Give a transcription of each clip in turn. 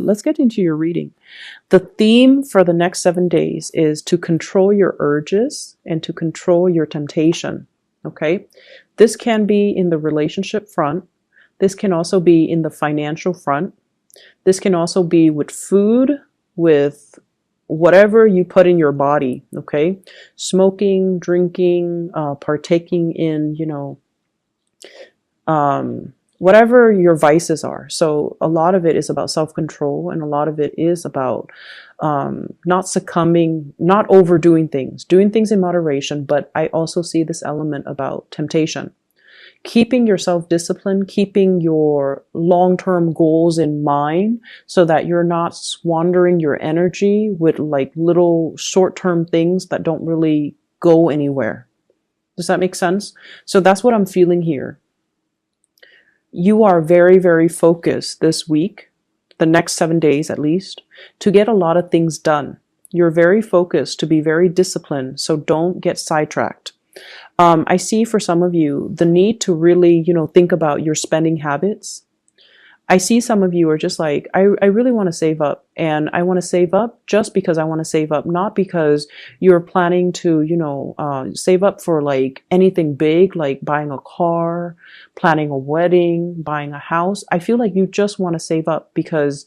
let's get into your reading. The theme for the next 7 days is to control your urges and to control your temptation. Okay. This can be in the relationship front. This can also be in the financial front. This can also be with food, with whatever you put in your body. Okay. Smoking, drinking, partaking in, whatever your vices are. So a lot of it is about self-control, and a lot of it is about not succumbing, not overdoing things, doing things in moderation. But I also see this element about temptation. Keeping yourself disciplined, keeping your long-term goals in mind so that you're not squandering your energy with like little short-term things that don't really go anywhere. Does that make sense? So that's what I'm feeling here. You are very, very focused this week, the next 7 days at least, to get a lot of things done. You're very focused to be very disciplined, so don't get sidetracked. I see for some of you the need to really, think about your spending habits. I see some of you are just like, I really want to save up, and I want to save up just because I want to save up, not because you're planning to, save up for like anything big, like buying a car, planning a wedding, buying a house. I feel like you just want to save up because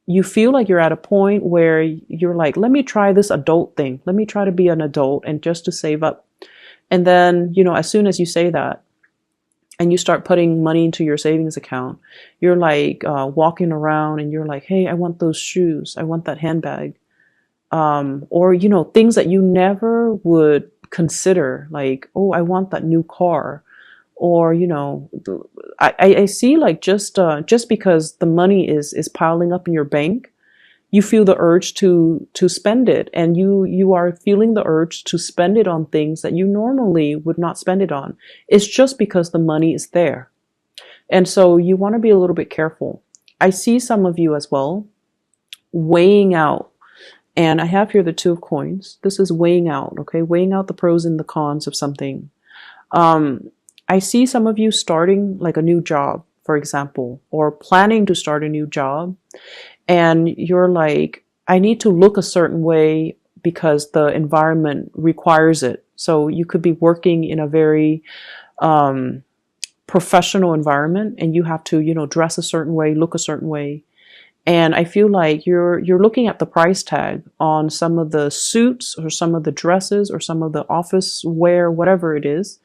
you feel like you're at a point where you're like, let me try this adult thing. Let me try to be an adult and just to save up. And then, as soon as you say that, and you start putting money into your savings account, you're like walking around and you're like, hey, I want those shoes. I want that handbag. Or, things that you never would consider, like, oh, I want that new car. Or, I see like just because the money is piling up in your bank, you feel the urge to spend it, and you are feeling the urge to spend it on things that you normally would not spend it on. It's just because the money is there. And so you want to be a little bit careful. I see some of you as well weighing out, and I have here the 2 of coins. This is weighing out, okay? Weighing out the pros and the cons of something. I see some of you starting like a new job, for example, or planning to start a new job. And you're like, I need to look a certain way because the environment requires it. So you could be working in a very professional environment, and you have to, dress a certain way, look a certain way. And I feel like you're looking at the price tag on some of the suits or some of the dresses or some of the office wear, whatever it is.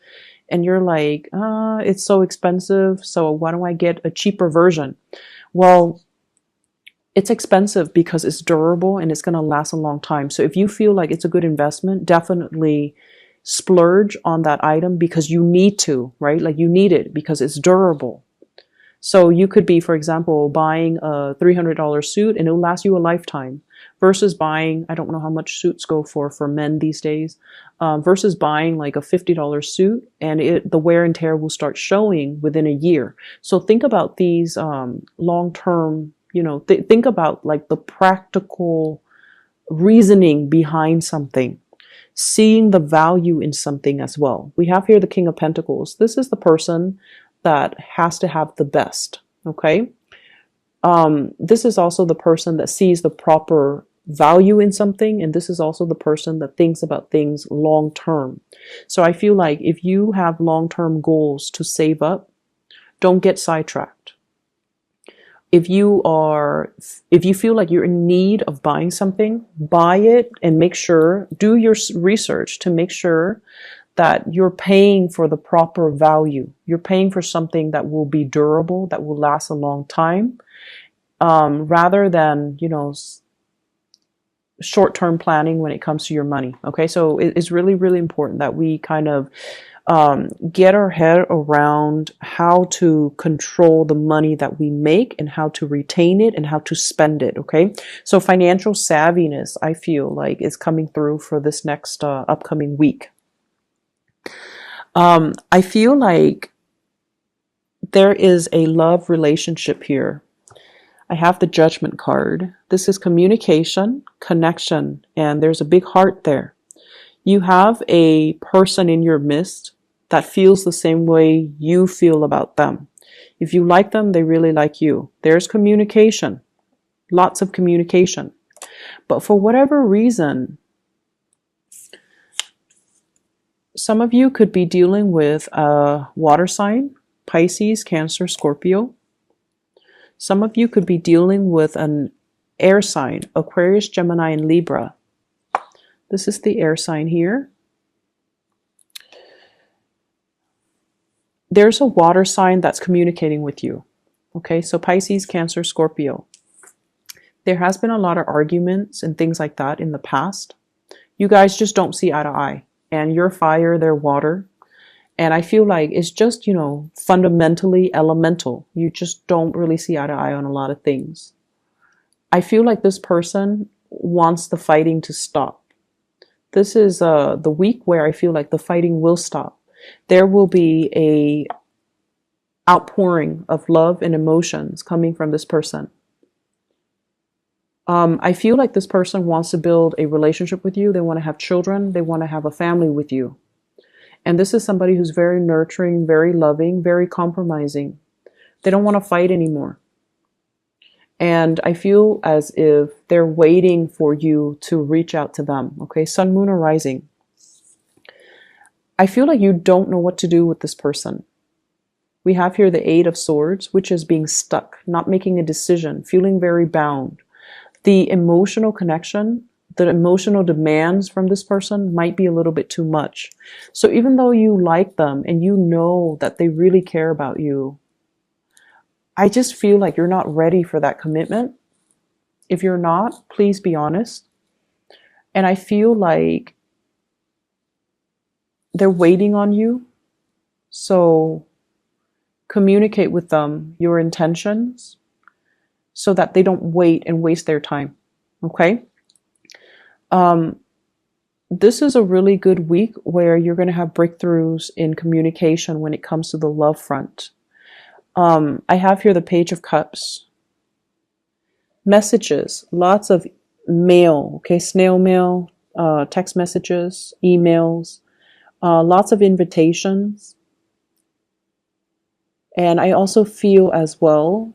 And you're like, it's so expensive, so why don't I get a cheaper version? Well, it's expensive because it's durable and it's going to last a long time. So if you feel like it's a good investment, definitely splurge on that item because you need to, right? Like you need it because it's durable. So you could be, for example, buying a $300 suit and it'll last you a lifetime versus buying, I don't know how much suits go for men these days, versus buying like a $50 suit and the wear and tear will start showing within a year. So think about these long-term, think about like the practical reasoning behind something, seeing the value in something as well. We have here the King of Pentacles. This is the person that has to have the best, okay? This is also the person that sees the proper value in something, and this is also the person that thinks about things long term. So I feel like if you have long-term goals to save up, don't get sidetracked. If you feel like you're in need of buying something, buy it and make sure, do your research to make sure that you're paying for the proper value. You're paying for something that will be durable, that will last a long time, rather than, short-term planning when it comes to your money. Okay, so it's really, really important that we kind of get our head around how to control the money that we make and how to retain it and how to spend it. Okay, so financial savviness, I feel like, is coming through for this next upcoming week. I feel like there is a love relationship here. I have the Judgment card. This is communication, connection, and there's a big heart there. You have a person in your midst that feels the same way you feel about them. If you like them, they really like you. There's communication. lots of communication. But for whatever reason, some of you could be dealing with a water sign, Pisces, Cancer, Scorpio. Some of you could be dealing with an air sign, Aquarius, Gemini, and Libra. This is the air sign here. There's a water sign that's communicating with you. Okay, so Pisces, Cancer, Scorpio. There has been a lot of arguments and things like that in the past. You guys just don't see eye to eye. And you're fire, they're water. And I feel like it's just, you know, fundamentally elemental. You just don't really see eye to eye on a lot of things. I feel like this person wants the fighting to stop. This is the week where I feel like the fighting will stop. There will be a outpouring of love and emotions coming from this person. I feel like this person wants to build a relationship with you. They want to have children. They want to have a family with you. And this is somebody who's very nurturing, very loving, very compromising. They don't want to fight anymore. And I feel as if they're waiting for you to reach out to them. Okay, Sun, Moon, or Rising. I feel like you don't know what to do with this person. We have here the Eight of Swords, which is being stuck, not making a decision, feeling very bound. The emotional connection, the emotional demands from this person might be a little bit too much. So even though you like them and you know that they really care about you, I just feel like you're not ready for that commitment. If you're not, please be honest. And I feel like they're waiting on you. So communicate with them your intentions so that they don't wait and waste their time. Okay? This is a really good week where you're going to have breakthroughs in communication when it comes to the love front. I have here the Page of Cups. Messages, lots of mail, okay, snail mail, text messages, emails, lots of invitations. And I also feel as well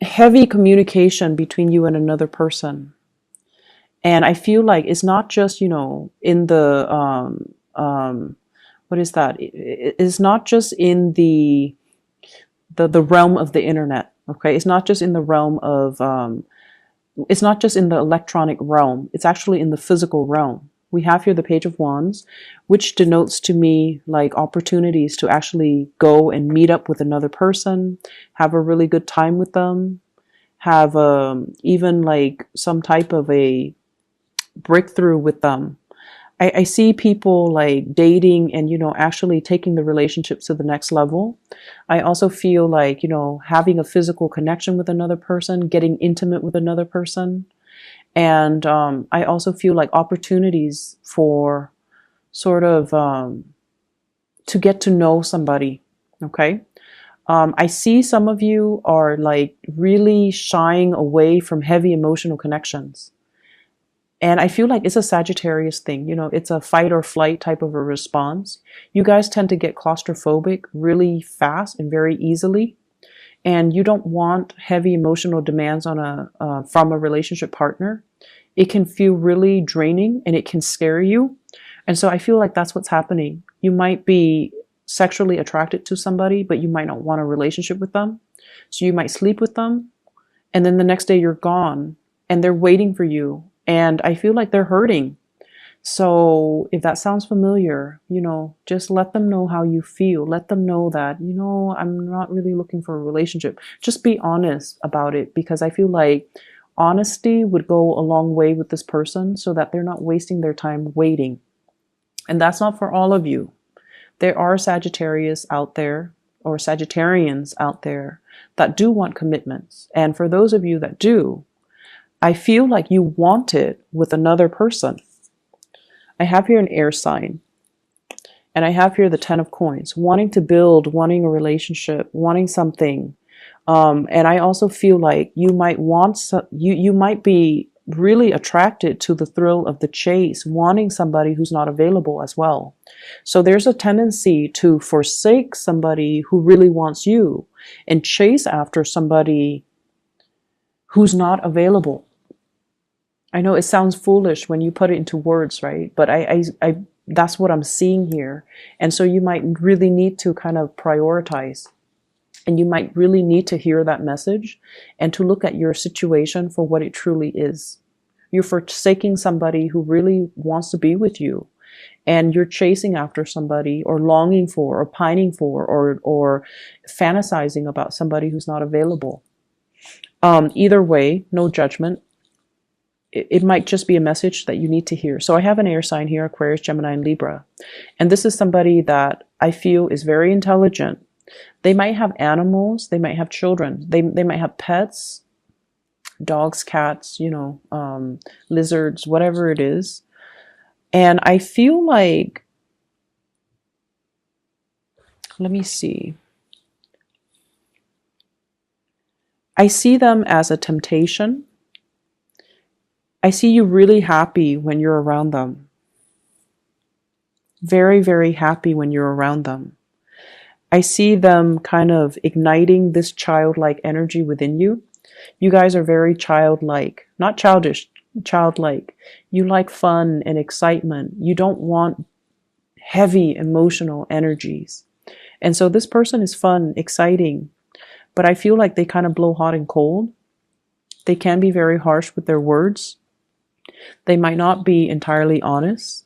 heavy communication between you and another person. And I feel like it's not just, you know, in the, what is that? It's not just in the realm of the internet. Okay. It's not just in the realm of, it's not just in the electronic realm. It's actually in the physical realm. We have here the Page of Wands, which denotes to me like opportunities to actually go and meet up with another person, have a really good time with them, have even like some type of a breakthrough with them. I see people like dating and, you know, actually taking the relationships to the next level. I also feel like, you know, having a physical connection with another person, getting intimate with another person. And I also feel like opportunities for sort of to get to know somebody. Okay. I see some of you are like really shying away from heavy emotional connections. And I feel like it's a Sagittarius thing. You know, it's a fight or flight type of a response. You guys tend to get claustrophobic really fast and very easily. And you don't want heavy emotional demands on from a relationship partner. It can feel really draining and it can scare you. And so I feel like that's what's happening. You might be sexually attracted to somebody, but you might not want a relationship with them. So you might sleep with them. And then the next day you're gone and they're waiting for you. And I feel like they're hurting. So if that sounds familiar, you know, just let them know how you feel. Let them know that, you know, I'm not really looking for a relationship. Just be honest about it, because I feel like honesty would go a long way with this person so that they're not wasting their time waiting. And that's not for all of you. There are Sagittarius out there, or Sagittarians out there, that do want commitments. And for those of you that do, I feel like you want it with another person. I have here an air sign. And I have here the 10 of Coins. Wanting to build, wanting a relationship, wanting something. And I also feel like you might want, you might be really attracted to the thrill of the chase, wanting somebody who's not available as well. So there's a tendency to forsake somebody who really wants you and chase after somebody who's not available. I know it sounds foolish when you put it into words, right? But I that's what I'm seeing here. And so you might really need to kind of prioritize, and you might really need to hear that message and to look at your situation for what it truly is. You're forsaking somebody who really wants to be with you, and you're chasing after somebody, or longing for, or pining for, or fantasizing about somebody who's not available. Either way, no judgment. It might just be a message that you need to hear. So I have an air sign here, Aquarius, Gemini, and Libra. And this is somebody that I feel is very intelligent. They might have animals. They might have children. They might have pets, dogs, cats, lizards, whatever it is. And I feel like, let me see. I see them as a temptation. I see you really happy when you're around them. Very, very happy when you're around them. I see them kind of igniting this childlike energy within you. You guys are very childlike, not childish, childlike. You like fun and excitement. You don't want heavy emotional energies. And so this person is fun, exciting, but I feel like they kind of blow hot and cold. They can be very harsh with their words. They might not be entirely honest.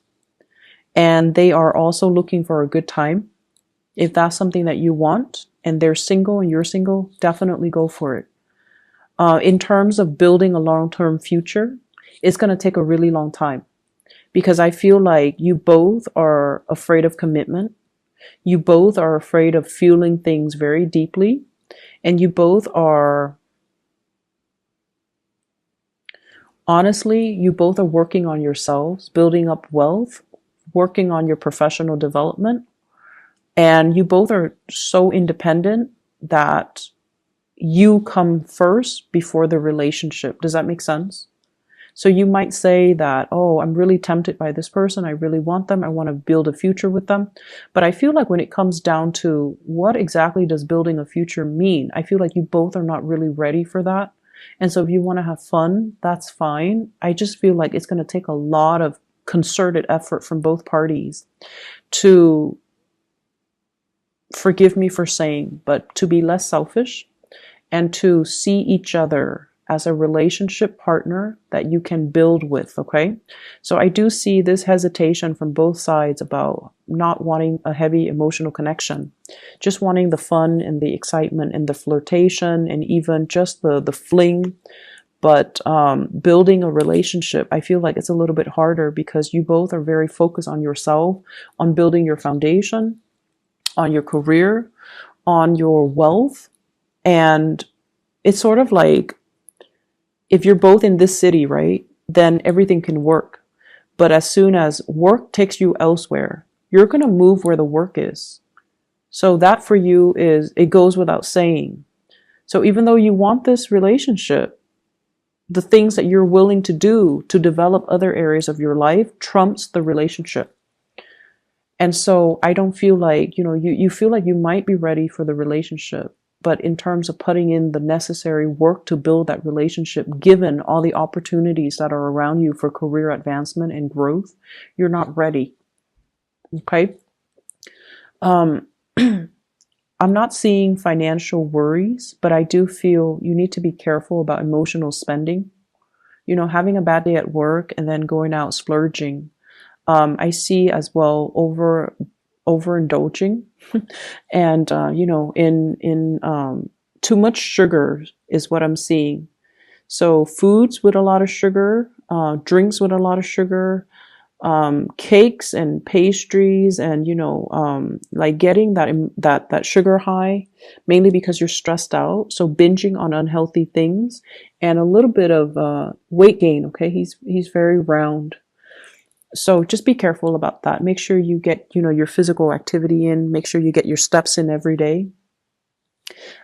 And they are also looking for a good time. If that's something that you want, and they're single and you're single, definitely go for it. In terms of building a long-term future, it's going to take a really long time, because I feel like you both are afraid of commitment. You both are afraid of feeling things very deeply. And you both are, honestly, you both are working on yourselves, building up wealth, working on your professional development. And you both are so independent that you come first before the relationship. Does that make sense? So you might say that, oh, I'm really tempted by this person. I really want them. I want to build a future with them. But I feel like when it comes down to what exactly does building a future mean, I feel like you both are not really ready for that. And so if you want to have fun, that's fine. I just feel like it's going to take a lot of concerted effort from both parties to, forgive me for saying, but to be less selfish and to see each other as a relationship partner that you can build with, okay? So I do see this hesitation from both sides about not wanting a heavy emotional connection, just wanting the fun and the excitement and the flirtation and even just the fling. But building a relationship, I feel like it's a little bit harder because you both are very focused on yourself, on building your foundation, on your career, on your wealth. And it's sort of like, if you're both in this city, right, then everything can work. But as soon as work takes you elsewhere, you're going to move where the work is. So that for you is, it goes without saying. So even though you want this relationship, the things that you're willing to do to develop other areas of your life trumps the relationship. And so I don't feel like, you feel like you might be ready for the relationship, but in terms of putting in the necessary work to build that relationship, given all the opportunities that are around you for career advancement and growth, you're not ready. Okay. I'm not seeing financial worries, but I do feel you need to be careful about emotional spending. Having a bad day at work and then going out splurging. I see as well overindulging, and in too much sugar is what I'm seeing. So foods with a lot of sugar, drinks with a lot of sugar, cakes and pastries, and like getting that sugar high, mainly because you're stressed out. So binging on unhealthy things, and a little bit of weight gain. Okay, he's very round. So just be careful about that. Make sure you get, your physical activity in. Make sure you get your steps in every day.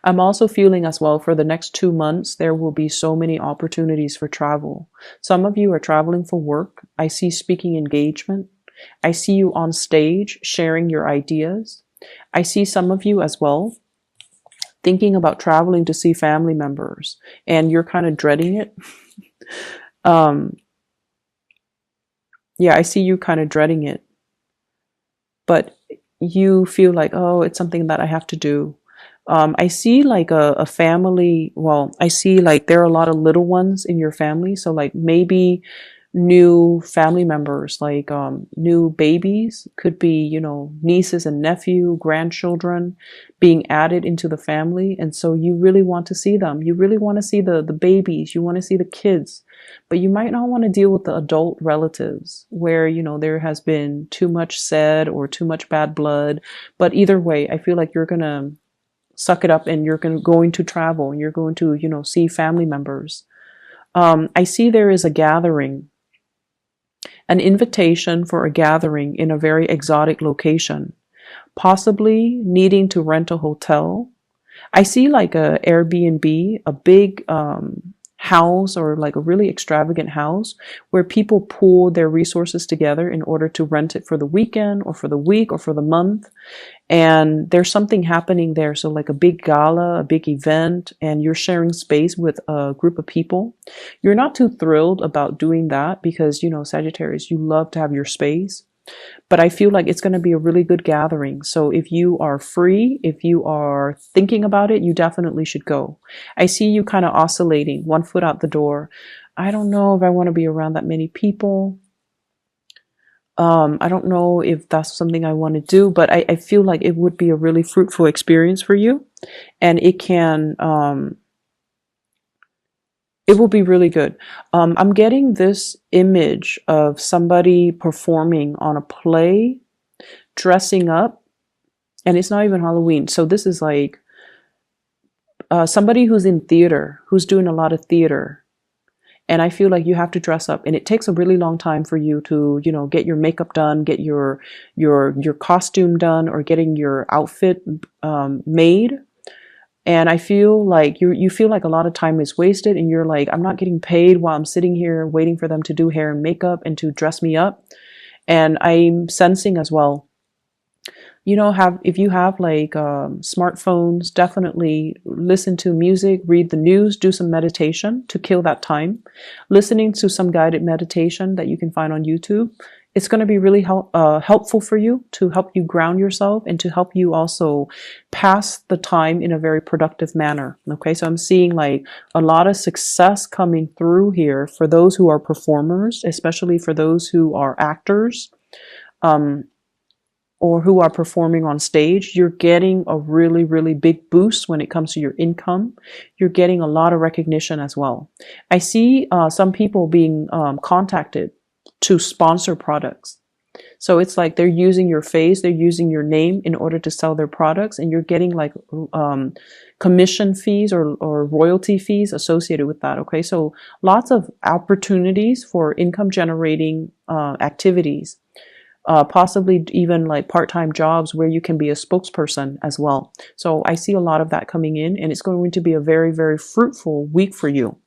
I'm also feeling as well for the next 2 months, there will be so many opportunities for travel. Some of you are traveling for work. I see speaking engagement. I see you on stage sharing your ideas. I see some of you as well thinking about traveling to see family members, and you're kind of dreading it. um, yeah, I see you kind of dreading it, but you feel like, oh, it's something that I have to do. I see like a family. Well, I see like there are a lot of little ones in your family. So like maybe new family members, like new babies, could be, you know, nieces and nephew, grandchildren being added into the family. And so you really want to see them. You really want to see the babies. You want to see the kids, but you might not want to deal with the adult relatives where, you know, there has been too much said or too much bad blood. But either way, I feel like you're going to suck it up and you're going to travel and you're going to, you know, see family members. I see there is a gathering, an invitation for a gathering in a very exotic location, possibly needing to rent a hotel. I see like a Airbnb, a big house, or like a really extravagant house where people pool their resources together in order to rent it for the weekend or for the week or for the month. And there's something happening there. So like a big gala, a big event, and you're sharing space with a group of people. You're not too thrilled about doing that because, you know, Sagittarius, you love to have your space. But I feel like it's going to be a really good gathering. So if you are free, if you are thinking about it, you definitely should go. I see you kind of oscillating, one foot out the door. I don't know if I want to be around that many people. I don't know if that's something I want to do, but I feel like it would be a really fruitful experience for you. And it can, it will be really good. I'm getting this image of somebody performing on a play, dressing up, and it's not even Halloween. So this is like somebody who's in theater, who's doing a lot of theater. And I feel like you have to dress up, and it takes a really long time for you to, you know, get your makeup done, get your costume done, or getting your outfit made. And I feel like you feel like a lot of time is wasted, and you're like, I'm not getting paid while I'm sitting here waiting for them to do hair and makeup and to dress me up. And I'm sensing as well, you know, if you have like smartphones, definitely listen to music, read the news, do some meditation to kill that time. Listening to some guided meditation that you can find on YouTube. It's going to be really helpful for you, to help you ground yourself and to help you also pass the time in a very productive manner. Okay, so I'm seeing like a lot of success coming through here for those who are performers, especially for those who are actors. Or who are performing on stage. You're getting a really, really big boost when it comes to your income. You're getting a lot of recognition as well. I see some people being contacted to sponsor products. So it's like they're using your face, they're using your name in order to sell their products, and you're getting like commission fees or royalty fees associated with that. Okay, so lots of opportunities for income generating activities. Possibly even like part-time jobs where you can be a spokesperson as well. So I see a lot of that coming in, and it's going to be a very, very fruitful week for you.